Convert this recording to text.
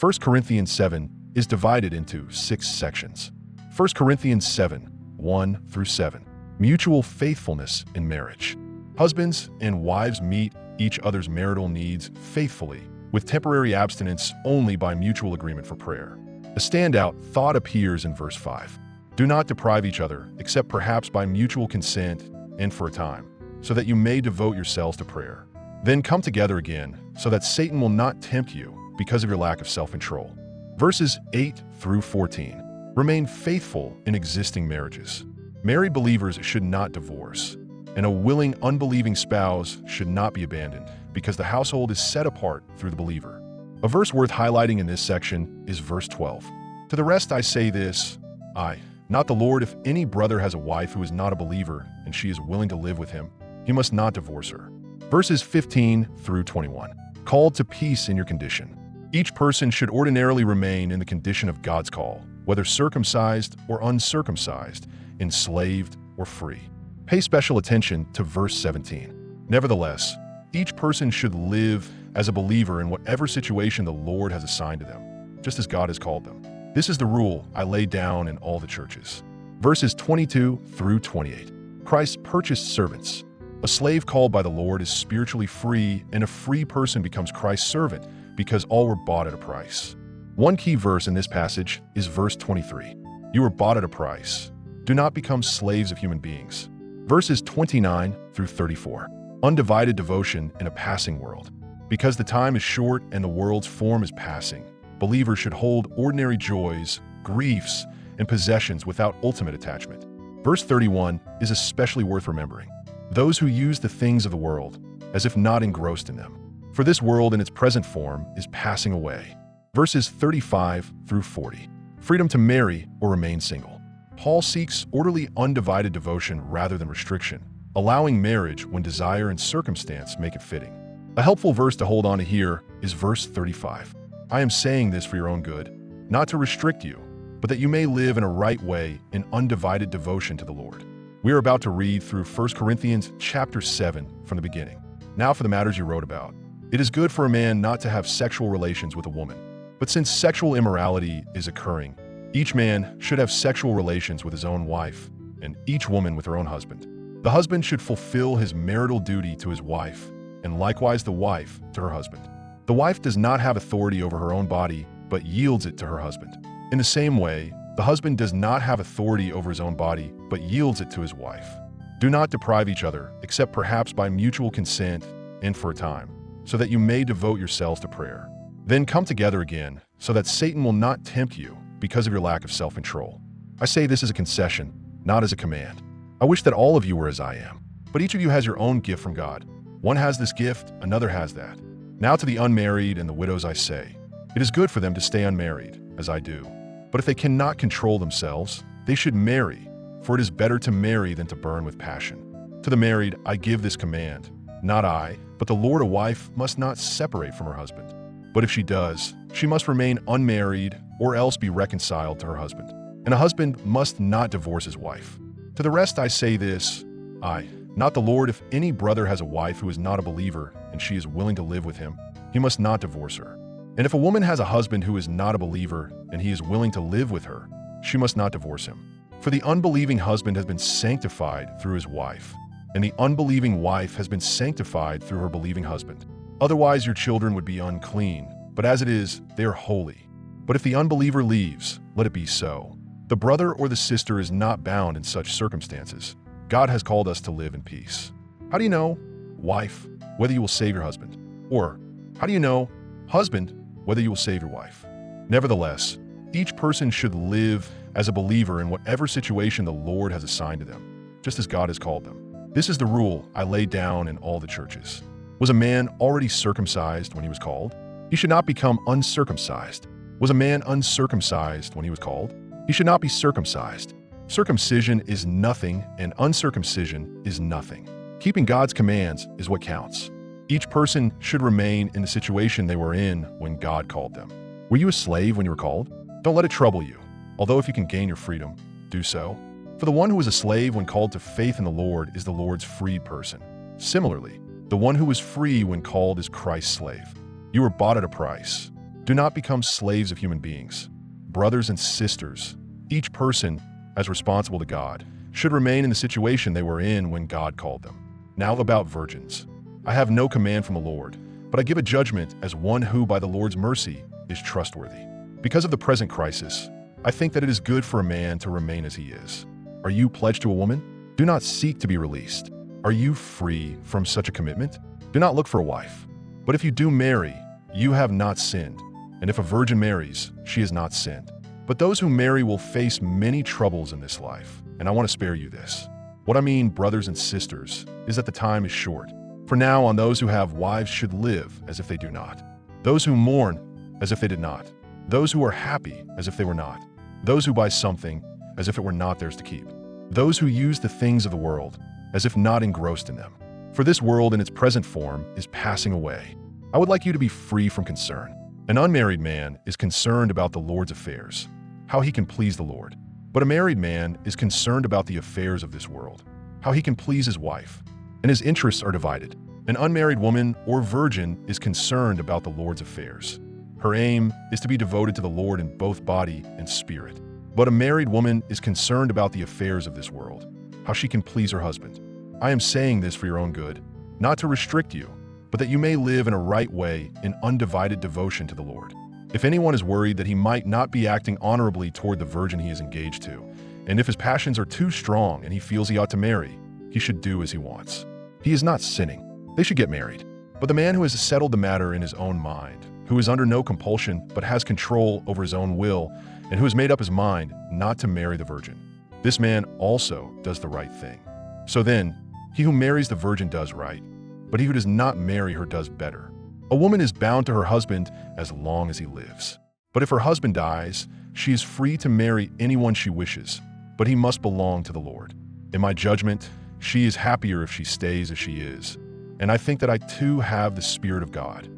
1 Corinthians 7 is divided into 6 sections. 1 Corinthians 7, 1 through 7. Mutual faithfulness in marriage. Husbands and wives meet each other's marital needs faithfully, with temporary abstinence only by mutual agreement for prayer. A standout thought appears in verse 5. Do not deprive each other, except perhaps by mutual consent and for a time, so that you may devote yourselves to prayer. Then come together again, so that Satan will not tempt you because of your lack of self-control. Verses 8 through 14. Remain faithful in existing marriages. Married believers should not divorce, and a willing, unbelieving spouse should not be abandoned because the household is set apart through the believer. A verse worth highlighting in this section is verse 12. To the rest I say this, not the Lord, if any brother has a wife who is not a believer and she is willing to live with him, he must not divorce her. Verses 15 through 21. Called to peace in your condition. Each person should ordinarily remain in the condition of God's call, whether circumcised or uncircumcised, enslaved or free. Pay special attention to verse 17. Nevertheless, each person should live as a believer in whatever situation the Lord has assigned to them, just as God has called them. This is the rule I lay down in all the churches. Verses 22 through 28. Christ purchased servants. A slave called by the Lord is spiritually free, and a free person becomes Christ's servant because all were bought at a price. One key verse in this passage is verse 23. You were bought at a price. Do not become slaves of human beings. Verses 29 through 34. Undivided devotion in a passing world. Because the time is short and the world's form is passing, believers should hold ordinary joys, griefs, and possessions without ultimate attachment. Verse 31 is especially worth remembering. Those who use the things of the world as if not engrossed in them. For this world in its present form is passing away. Verses 35 through 40. Freedom to marry or remain single. Paul seeks orderly, undivided devotion rather than restriction, allowing marriage when desire and circumstance make it fitting. A helpful verse to hold on to here is verse 35. I am saying this for your own good, not to restrict you, but that you may live in a right way in undivided devotion to the Lord. We are about to read through 1 Corinthians chapter 7 from the beginning. Now for the matters you wrote about. It is good for a man not to have sexual relations with a woman. But since sexual immorality is occurring, each man should have sexual relations with his own wife, and each woman with her own husband. The husband should fulfill his marital duty to his wife, and likewise the wife to her husband. The wife does not have authority over her own body, but yields it to her husband. In the same way, the husband does not have authority over his own body, but yields it to his wife. Do not deprive each other, except perhaps by mutual consent and for a time, so that you may devote yourselves to prayer. Then come together again, so that Satan will not tempt you because of your lack of self-control. I say this as a concession, not as a command. I wish that all of you were as I am, but each of you has your own gift from God. One has this gift, another has that. Now to the unmarried and the widows I say, it is good for them to stay unmarried, as I do. But if they cannot control themselves, they should marry, for it is better to marry than to burn with passion. To the married I give this command, not I, but the Lord. A wife must not separate from her husband. But if she does, she must remain unmarried or else be reconciled to her husband. And a husband must not divorce his wife. To the rest I say this, not the Lord, if any brother has a wife who is not a believer and she is willing to live with him, he must not divorce her. And if a woman has a husband who is not a believer and he is willing to live with her, she must not divorce him. For the unbelieving husband has been sanctified through his wife, and the unbelieving wife has been sanctified through her believing husband. Otherwise your children would be unclean, but as it is, they are holy. But if the unbeliever leaves, let it be so. The brother or the sister is not bound in such circumstances. God has called us to live in peace. How do you know, wife, whether you will save your husband? Or, how do you know, husband, whether you will save your wife? Nevertheless, each person should live as a believer in whatever situation the Lord has assigned to them, just as God has called them. This is the rule I lay down in all the churches. Was a man already circumcised when he was called? He should not become uncircumcised. Was a man uncircumcised when he was called? He should not be circumcised. Circumcision is nothing, and uncircumcision is nothing. Keeping God's commands is what counts. Each person should remain in the situation they were in when God called them. Were you a slave when you were called? Don't let it trouble you. Although if you can gain your freedom, do so. For the one who is a slave when called to faith in the Lord is the Lord's freed person. Similarly, the one who is free when called is Christ's slave. You were bought at a price. Do not become slaves of human beings. Brothers and sisters, each person, as responsible to God, should remain in the situation they were in when God called them. Now about virgins. I have no command from the Lord, but I give a judgment as one who, by the Lord's mercy, is trustworthy. Because of the present crisis, I think that it is good for a man to remain as he is. Are you pledged to a woman? Do not seek to be released. Are you free from such a commitment? Do not look for a wife. But if you do marry, you have not sinned. And if a virgin marries, she has not sinned. But those who marry will face many troubles in this life, and I want to spare you this. What I mean, brothers and sisters, is that the time is short. For now on, those who have wives should live as if they do not. Those who mourn as if they did not. Those who are happy as if they were not. Those who buy something as if it were not theirs to keep. Those who use the things of the world as if not engrossed in them. For this world in its present form is passing away. I would like you to be free from concern. An unmarried man is concerned about the Lord's affairs, how he can please the Lord. But a married man is concerned about the affairs of this world, how he can please his wife, and his interests are divided. An unmarried woman or virgin is concerned about the Lord's affairs. Her aim is to be devoted to the Lord in both body and spirit. But a married woman is concerned about the affairs of this world, how she can please her husband. I am saying this for your own good, not to restrict you, but that you may live in a right way in undivided devotion to the Lord. If anyone is worried that he might not be acting honorably toward the virgin he is engaged to, and if his passions are too strong and he feels he ought to marry, he should do as he wants. He is not sinning. They should get married. But the man who has settled the matter in his own mind, who is under no compulsion but has control over his own will, and who has made up his mind not to marry the virgin, this man also does the right thing. So then, he who marries the virgin does right, but he who does not marry her does better. A woman is bound to her husband as long as he lives. But if her husband dies, she is free to marry anyone she wishes, but he must belong to the Lord. In my judgment, she is happier if she stays as she is, and I think that I too have the Spirit of God.